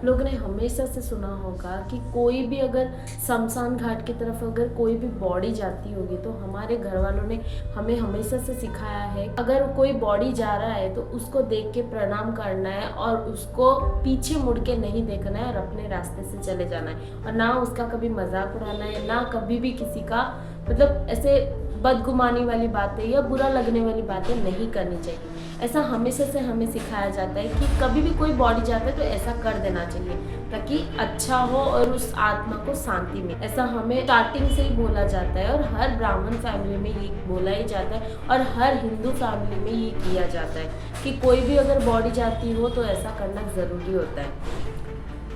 आप लोगों ने हमेशा से सुना होगा कि कोई भी अगर शमशान घाट की तरफ अगर कोई भी बॉडी जाती होगी तो हमारे घर वालों ने हमें हमेशा से सिखाया है, अगर कोई बॉडी जा रहा है तो उसको देख के प्रणाम करना है और उसको पीछे मुड़ के नहीं देखना है और अपने रास्ते से चले जाना है, और ना उसका कभी मजाक उड़ाना है, ना कभी भी किसी का मतलब ऐसे बदगुमानी वाली बातें या बुरा लगने वाली बातें नहीं करनी चाहिए। ऐसा हमेशा से हमें सिखाया जाता है कि कभी भी कोई बॉडी जाता है तो ऐसा कर देना चाहिए ताकि अच्छा हो और उस आत्मा को शांति मिले। ऐसा हमें स्टार्टिंग से ही बोला जाता है और हर ब्राह्मण फैमिली में ये बोला ही जाता है और हर हिंदू फैमिली में ये किया जाता है कि कोई भी अगर बॉडी जाती हो तो ऐसा करना ज़रूरी होता है।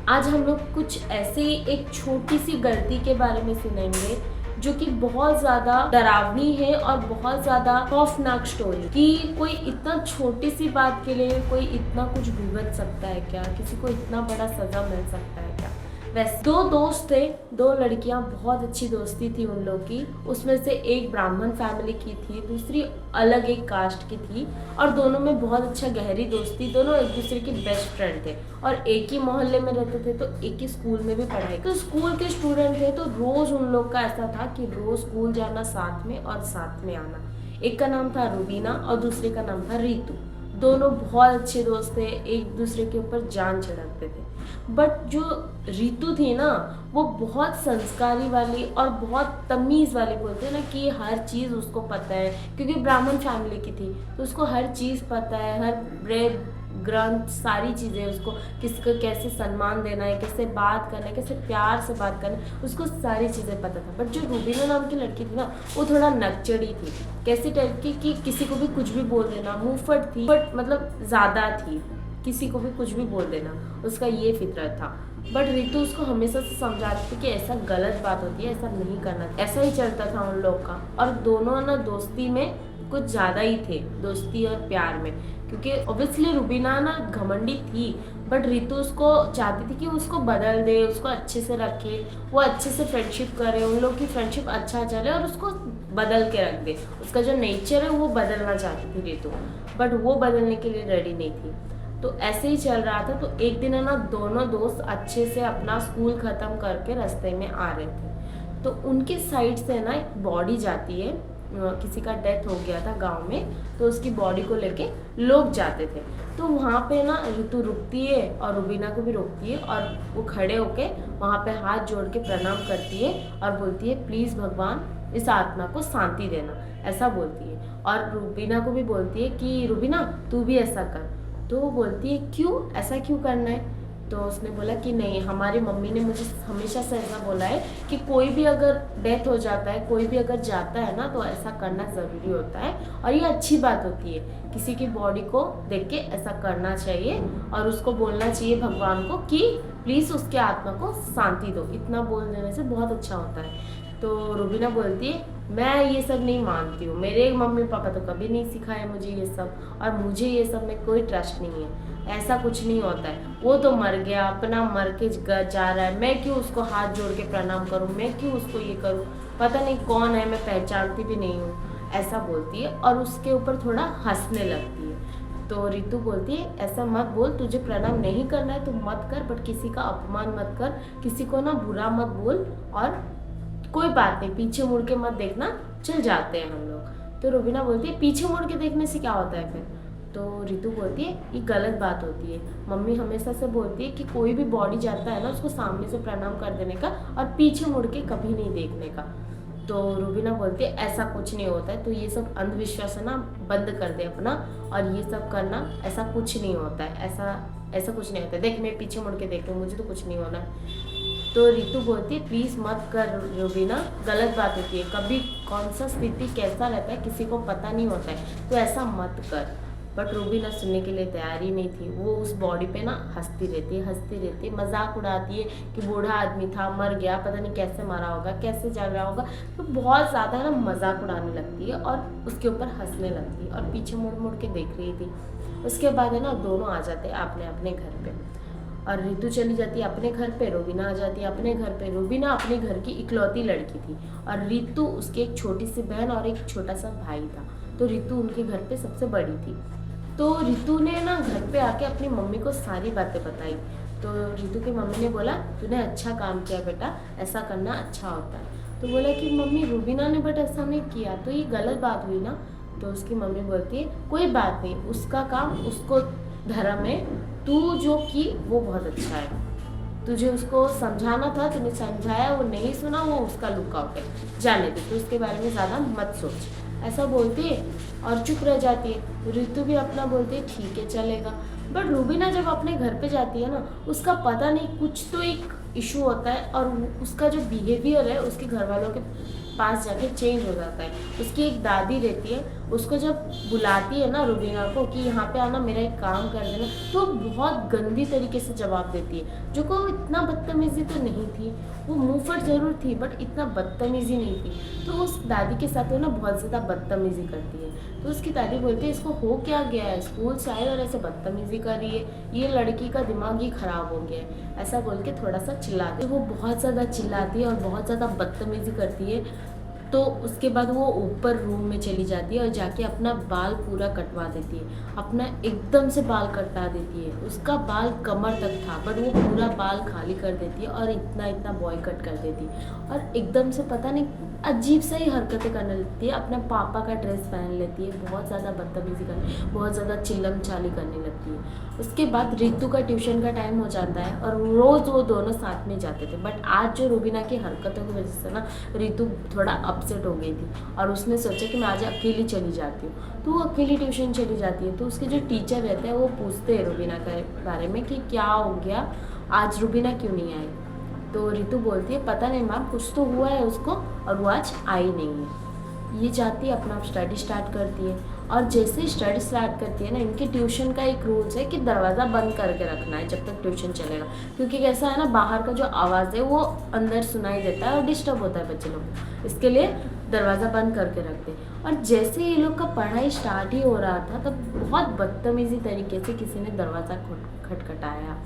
आज हम लोग कुछ ऐसे ही एक छोटी सी गलती के बारे में सुनेंगे जो कि बहुत ज़्यादा डरावनी है और बहुत ज़्यादा खौफनाक स्टोरी, कि कोई इतना छोटी सी बात के लिए कोई इतना कुछ भुगत सकता है क्या, किसी को इतना बड़ा सज़ा मिल सकता है क्या। वैसे दो दोस्त थे, दो लड़कियां, बहुत अच्छी दोस्ती थी उन लोग की। उसमें से एक ब्राह्मण फैमिली की थी, दूसरी अलग एक कास्ट की थी, और दोनों में बहुत अच्छा गहरी दोस्ती, दोनों एक दूसरे के बेस्ट फ्रेंड थे और एक ही मोहल्ले में रहते थे, तो एक ही स्कूल में भी पढ़ाई। तो स्कूल के स्टूडेंट थे तो रोज उन लोग का ऐसा था कि रोज स्कूल जाना साथ में और साथ में आना। एक का नाम था रुबीना और दूसरे का नाम था रितु। दोनों बहुत अच्छे दोस्त थे, एक दूसरे के ऊपर जान छिड़कते थे। बट जो रितु थी ना, वो बहुत संस्कारी वाली और बहुत तमीज़ वाली, बोलते हैं ना कि हर चीज़ उसको पता है, क्योंकि ब्राह्मण फैमिली की थी तो उसको हर चीज़ पता है, हर वेद ग्रंथ सारी चीज़ें उसको, किसी को कैसे सम्मान देना है, कैसे बात करना है, कैसे प्यार से बात करना है, उसको सारी चीज़ें पता था। बट जो रुबीना नाम की लड़की थी ना, वो थोड़ा नकचड़ी थी, कैसी टाइप की कि किसी को भी कुछ भी बोल देना, मुंहफट थी, बट मतलब ज़्यादा थी, किसी को भी कुछ भी बोल देना, उसका ये फितरत था। बट रितु उसको हमेशा से समझाती थी कि ऐसा गलत बात होती है, ऐसा नहीं करना। ऐसा ही चलता था उन लोग का, और दोनों ना दोस्ती में कुछ ज़्यादा ही थे, दोस्ती और प्यार में, क्योंकि ऑब्वियसली रुबीना ना घमंडी थी, बट रितु उसको चाहती थी कि उसको बदल दे, उसको अच्छे से रखे, वो अच्छे से फ्रेंडशिप करे, उन लोग की फ्रेंडशिप अच्छा चले और उसको बदल के रख दे। उसका जो नेचर है वो बदलना चाहती थी रितु, बट वो बदलने के लिए रेडी नहीं थी। तो ऐसे ही चल रहा था। तो एक दिन है ना, दोनों दोस्त अच्छे से अपना स्कूल ख़त्म करके रास्ते में आ रहे थे, तो उनके साइड से ना एक बॉडी जाती है, किसी का डेथ हो गया था गांव में, तो उसकी बॉडी को लेके लोग जाते थे। तो वहाँ पे ना रितु रुकती है और रुबीना को भी रोकती है, और वो खड़े होके वहाँ पे हाथ जोड़ के प्रणाम करती है और बोलती है प्लीज़ भगवान इस आत्मा को शांति देना, ऐसा बोलती है। और रुबीना को भी बोलती है कि रुबीना तू भी ऐसा कर। तो वो बोलती है क्यों, ऐसा क्यों करना है। तो उसने बोला कि नहीं, हमारी मम्मी ने मुझे हमेशा से ऐसा बोला है कि कोई भी अगर डेथ हो जाता है, कोई भी अगर जाता है ना, तो ऐसा करना ज़रूरी होता है और ये अच्छी बात होती है। किसी की बॉडी को देख के ऐसा करना चाहिए और उसको बोलना चाहिए भगवान को कि प्लीज़ उसके आत्मा को शांति दो। इतना बोल देने से बहुत अच्छा होता है। तो रुबीना बोलती है मैं ये सब नहीं मानती हूँ, मेरे मम्मी पापा तो कभी नहीं सिखाए मुझे ये सब, और मुझे ये सब में कोई ट्रस्ट नहीं है, ऐसा कुछ नहीं होता है। वो तो मर गया, अपना मर के जा रहा है, मैं क्यों उसको हाथ जोड़ के प्रणाम करूँ, मैं क्यों उसको ये करूँ, पता नहीं कौन है, मैं पहचानती भी नहीं हूँ, ऐसा बोलती है और उसके ऊपर थोड़ा हंसने लगती है। तो रितु बोलती है ऐसा मत बोल, तुझे प्रणाम नहीं करना है तो मत कर, बट किसी का अपमान मत कर, किसी को ना बुरा मत बोल, और कोई बात नहीं, पीछे मुड़ के मत देखना, चल जाते हैं हम लोग। तो रुबीना बोलती है पीछे मुड़ के देखने से क्या होता है फिर। तो रितु बोलती है ये गलत बात होती है, मम्मी हमेशा से बोलती है कि कोई भी बॉडी जाता है ना, उसको सामने से प्रणाम कर देने का और पीछे मुड़ के कभी नहीं देखने का। तो रुबीना बोलती है ऐसा कुछ नहीं होता है, तो ये सब अंधविश्वास है ना, बंद कर दे अपना, और ये सब करना, ऐसा कुछ नहीं होता है, ऐसा कुछ नहीं होता है, देख मैं पीछे मुड़ के देख लूँ, मुझे तो कुछ नहीं होना। तो रितु बोलती है प्लीज़ मत कर रुबीना, गलत बात होती है, कभी कौन सा स्थिति कैसा रहता है किसी को पता नहीं होता है, तो ऐसा मत कर। बट रुबीना सुनने के लिए तैयार ही नहीं थी। वो उस बॉडी पे ना हंसती रहती, मजाक उड़ाती है कि बूढ़ा आदमी था, मर गया, पता नहीं कैसे मरा होगा, कैसे जल रहा होगा, तो बहुत ज़्यादा ना मजाक उड़ाने लगती है और उसके ऊपर हंसने लगती है और पीछे मुड़ मुड़ के देख रही थी। उसके बाद है ना, दोनों आ जाते हैं अपने अपने घर पे, और रितु चली जाती है अपने घर पे, रुबीना आ जाती है अपने घर पे। रुबीना अपने घर की इकलौती लड़की थी और रितु उसकी एक छोटी सी बहन और एक छोटा सा भाई था। तो रितु उनके घर पे सबसे बड़ी थी। तो रितु ने ना घर पे आके अपनी मम्मी को सारी बातें बताई। तो रितु की मम्मी ने बोला तूने अच्छा काम किया बेटा, ऐसा करना अच्छा होता है। तो बोला कि मम्मी रुबीना ने बट ऐसा नहीं किया तो ये गलत बात हुई ना। तो उसकी मम्मी बोलती है कोई बात नहीं, उसका काम उसको धर्म है, तू जो की वो बहुत अच्छा है, तुझे उसको समझाना था, तूने समझाया, वो नहीं सुना, वो उसका लुकआउट है, जाने दे, तो उसके बारे में ज़्यादा मत सोच, ऐसा बोलती है और चुप रह जाती है। रितु भी अपना बोलती है ठीक है चलेगा। बट रूबीना जब अपने घर पे जाती है ना, उसका पता नहीं कुछ तो एक इशू होता है और उसका जो बिहेवियर है उसके घर वालों के पास जाके चेंज हो जाता है। उसकी एक दादी रहती है, उसको जब बुलाती है ना रूबीना को कि यहाँ पे आना मेरा एक काम कर देना, तो बहुत गंदी तरीके से जवाब देती है, जो को इतना बदतमीजी तो नहीं थी, वो मुंहफट जरूर थी बट इतना बदतमीजी नहीं थी। तो उस दादी के साथ वो ना बहुत ज़्यादा बदतमीजी करती है। तो उसकी दादी बोलती है इसको हो क्या गया है, स्कूल से आए और ऐसे बदतमीजी कर रही है, ये लड़की का दिमाग ही खराब हो गया है, ऐसा बोल के थोड़ा सा चिल्लाती है। वो बहुत ज़्यादा चिल्लाती है और बहुत ज़्यादा बदतमीजी करती है। तो उसके बाद वो ऊपर रूम में चली जाती है और जाके अपना बाल पूरा कटवा देती है, अपना एकदम से बाल कटवा देती है। उसका बाल कमर तक था बट वो पूरा बाल खाली कर देती है और इतना इतना बॉय कट कर देती है और एकदम से पता नहीं अजीब सा ही हरकतें करने लगती है, अपने पापा का ड्रेस पहन लेती है, बहुत ज़्यादा बदतमीजी करने, बहुत ज़्यादा चिल्लम चाली करने लगती है। उसके बाद रितु का ट्यूशन का टाइम हो जाता है और रोज़ वो दोनों साथ में जाते थे। बट आज जो रूबीना की हरकतों की वजह से ना रितु थोड़ा अपसेट हो गई थी और उसने सोचा कि मैं आज अकेली चली जाती हूँ। तो वो अकेली ट्यूशन चली जाती है। तो उसके जो टीचर रहते हैं वो पूछते हैं रूबीना के बारे में कि क्या हो गया, आज रूबीना क्यों नहीं आई। तो रितु बोलती है पता नहीं मैम, कुछ तो हुआ है उसको और वो आज आई नहीं है। ये जाती है अपना स्टडी स्टार्ट करती है और जैसे ही स्टडी स्टार्ट करती है ना, इनके ट्यूशन का एक रूल्स है कि दरवाज़ा बंद करके रखना है जब तक ट्यूशन चलेगा, क्योंकि कैसा है ना बाहर का जो आवाज़ है वो अंदर सुनाई देता है और डिस्टर्ब होता है बच्चे लोग को, इसके लिए दरवाज़ा बंद करके रखते हैं। और जैसे ये लोग का पढ़ाई स्टार्ट ही हो रहा था तब बहुत बदतमीजी तरीके से किसी ने दरवाज़ा खटखटाया,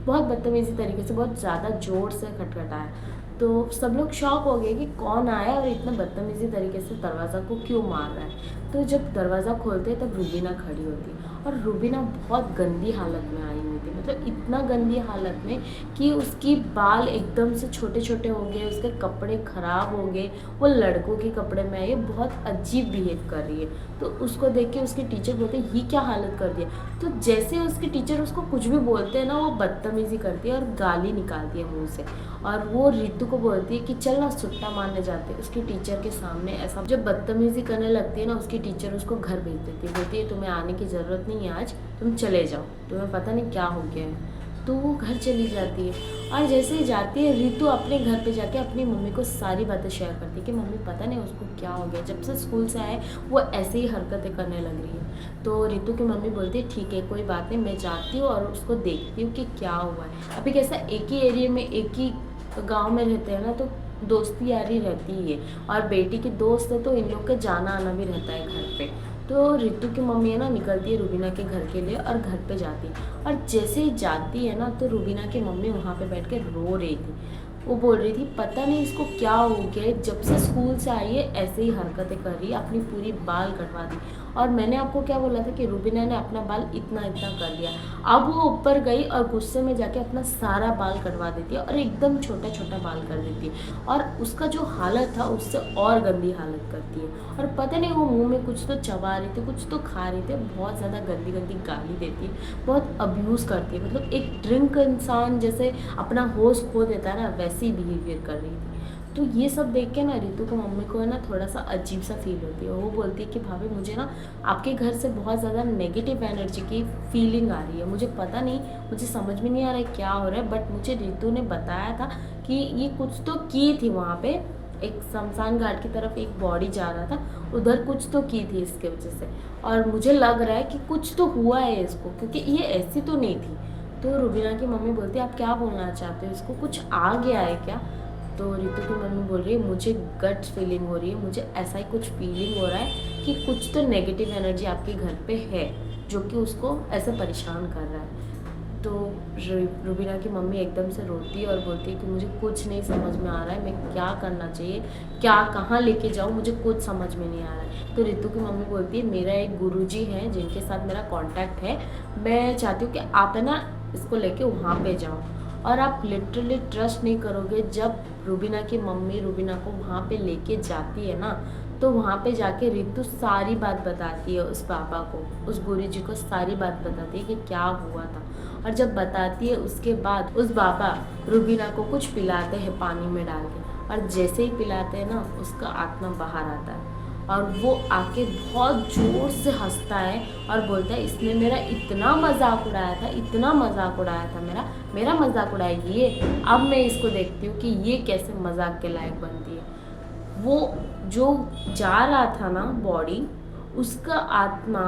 बहुत बदतमीजी तरीके से, बहुत ज़्यादा ज़ोर से खटखटाया। तो सब लोग शॉक हो गए कि कौन आया और इतना बदतमीजी तरीके से दरवाज़ा को क्यों मार रहा है। तो जब दरवाज़ा खोलते तब रूबीना खड़ी होती और रूबीना बहुत गंदी हालत में आई हुई थी, मतलब इतना गंदी हालत में कि उसकी बाल एकदम से छोटे छोटे हो गए, उसके कपड़े ख़राब हो गए, वो लड़कों के कपड़े में आई, बहुत अजीब बिहेव कर रही है। तो उसको देख के उसके टीचर बोलते हैं ये क्या हालत कर दिया। तो जैसे उसके टीचर उसको कुछ भी बोलते हैं ना, वो बदतमीजी करती है और गाली निकालती है मुँह से और वो रितु को बोलती है कि चल ना सुट्टा मारने जाते हैं। उसके टीचर के सामने ऐसा जब बदतमीजी करने लगती है ना, उसकी टीचर उसको घर भेज देती है, बोलती है तुम्हें आने की ज़रूरत नहीं है, आज तुम चले जाओ, तुम्हें पता नहीं क्या हो गया है। तो वो घर चली जाती है और जैसे ही जाती है रितु अपने घर पे जाके अपनी मम्मी को सारी बातें शेयर करती है कि मम्मी पता नहीं उसको क्या हो गया, जब से स्कूल से आए वो ऐसे ही हरकतें करने लग रही है। तो रितु की मम्मी बोलती है ठीक है कोई बात नहीं, मैं जाती हूँ और उसको देखती हूँ कि क्या हुआ है। अभी कैसा एक ही एरिया में एक ही गांव में रहते हैं ना, तो दोस्ती यारी रहती ही है और बेटी की दोस्त है तो इन लोग का जाना आना भी रहता है घर पे। तो रितु की मम्मी है ना निकलती है रूबीना के घर के लिए और घर पे जाती है और जैसे ही जाती है ना तो रूबीना की मम्मी वहाँ पे बैठ के रो रही थी। वो बोल रही थी पता नहीं इसको क्या हो गया, जब से स्कूल से आई है ऐसे ही हरकतें कर रही है, अपनी पूरी बाल कटवा दी। और मैंने आपको क्या बोला था कि रूबीना ने अपना बाल इतना इतना कर दिया। अब वो ऊपर गई और गुस्से में जाके अपना सारा बाल कटवा देती है और एकदम छोटा छोटा बाल कर देती है और उसका जो हालत था उससे और गंदी हालत करती है। और पता नहीं वो मुंह में कुछ तो चबा रही थी, कुछ तो खा रही थी, बहुत ज़्यादा गंदी गंदी गाली देती है, बहुत अब्यूज़ करती है, मतलब एक ड्रिंक इंसान जैसे अपना होश खो देता है ना वैसे ही बिहेवियर कर रही थी। तो ये सब देख के ना रितु को मम्मी को है ना थोड़ा सा अजीब सा फील होती है। वो बोलती है कि भाभी मुझे ना आपके घर से बहुत ज़्यादा नेगेटिव एनर्जी की फीलिंग आ रही है, मुझे पता नहीं, मुझे समझ में नहीं आ रहा है क्या हो रहा है, बट मुझे रितु ने बताया था कि ये कुछ तो की थी वहाँ पे, एक शमशान घाट की तरफ एक बॉडी जा रहा था, उधर कुछ तो की थी इसके वजह से, और मुझे लग रहा है कि कुछ तो हुआ है इसको, क्योंकि ये ऐसी तो नहीं थी। तो रूबीना की मम्मी बोलती है आप क्या बोलना चाहते हो, इसको कुछ आ गया है क्या। तो रितु की मम्मी बोल रही है मुझे गट फीलिंग हो रही है, मुझे ऐसा ही कुछ फीलिंग हो रहा है कि कुछ तो नेगेटिव एनर्जी आपके घर पे है जो कि उसको ऐसे परेशान कर रहा है। तो रूबीना की मम्मी एकदम से रोती है और बोलती है कि मुझे कुछ नहीं समझ में आ रहा है, मैं क्या करना चाहिए, क्या कहाँ लेके जाऊँ, मुझे कुछ समझ में नहीं आ रहा है। तो रितु की मम्मी बोलती है मेरा एक गुरुजी है जिनके साथ मेरा कांटेक्ट है, मैं चाहती हूँ कि आप है ना इसको लेके वहाँ पे जाओ। और आप लिटरली ट्रस्ट नहीं करोगे, जब रुबीना की मम्मी रुबीना को वहाँ पे लेके जाती है ना, तो वहाँ पे जाके रितु सारी बात बताती है उस पापा को, उस गुरुजी को सारी बात बताती है कि क्या हुआ था। और जब बताती है उसके बाद उस बाबा रुबीना को कुछ पिलाते हैं पानी में डाल के, और जैसे ही पिलाते हैं ना उसका आत्मा बाहर आता है और वो आके बहुत ज़ोर से हंसता है और बोलता है इसने मेरा इतना मजाक उड़ाया था, इतना मजाक उड़ाया था, मेरा मजाक उड़ाएगी ये। अब मैं इसको देखती हूँ कि ये कैसे मजाक के लायक बनती है। वो जो जा रहा था ना बॉडी, उसका आत्मा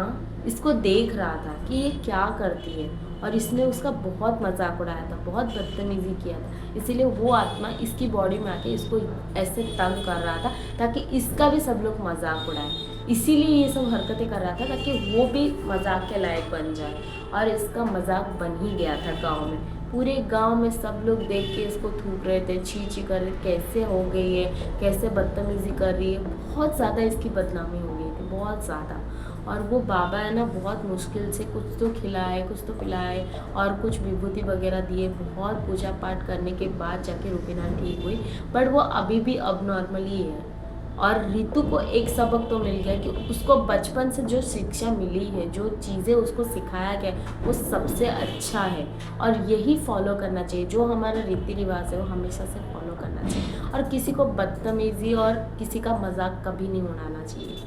इसको देख रहा था कि ये क्या करती है, और इसने उसका बहुत मजाक उड़ाया था, बहुत बदतमीजी किया था। इसीलिए वो आत्मा इसकी बॉडी में आके इसको ऐसे तंग कर रहा था ताकि इसका भी सब लोग मजाक उड़ाए। इसीलिए ये सब हरकतें कर रहा था ताकि वो भी मजाक के लायक बन जाए, और इसका मजाक बन ही गया था गाँव में। पूरे गांव में सब लोग देख के इसको थूक रहे थे, छी छी कर रहे, कैसे हो गई है, कैसे बदतमीजी कर रही है। बहुत ज़्यादा इसकी बदनामी हो गई थी, बहुत ज़्यादा। और वो बाबा है ना, बहुत मुश्किल से कुछ तो खिलाए, कुछ तो पिलाए और कुछ विभूति वगैरह दिए। बहुत पूजा पाठ करने के बाद जाके रुबीना ठीक हुई, बट वो अभी भी अब नॉर्मली है। और रितु को एक सबक तो मिल गया कि उसको बचपन से जो शिक्षा मिली है, जो चीज़ें उसको सिखाया गया, वो सबसे अच्छा है और यही फॉलो करना चाहिए। जो हमारा रीति रिवाज है वो हमेशा से फॉलो करना चाहिए, और किसी को बदतमीज़ी और किसी का मजाक कभी नहीं उड़ाना चाहिए।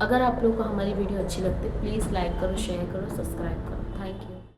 अगर आप लोग को हमारी वीडियो अच्छी लगती है प्लीज़ लाइक करो, शेयर करो, सब्सक्राइब करो।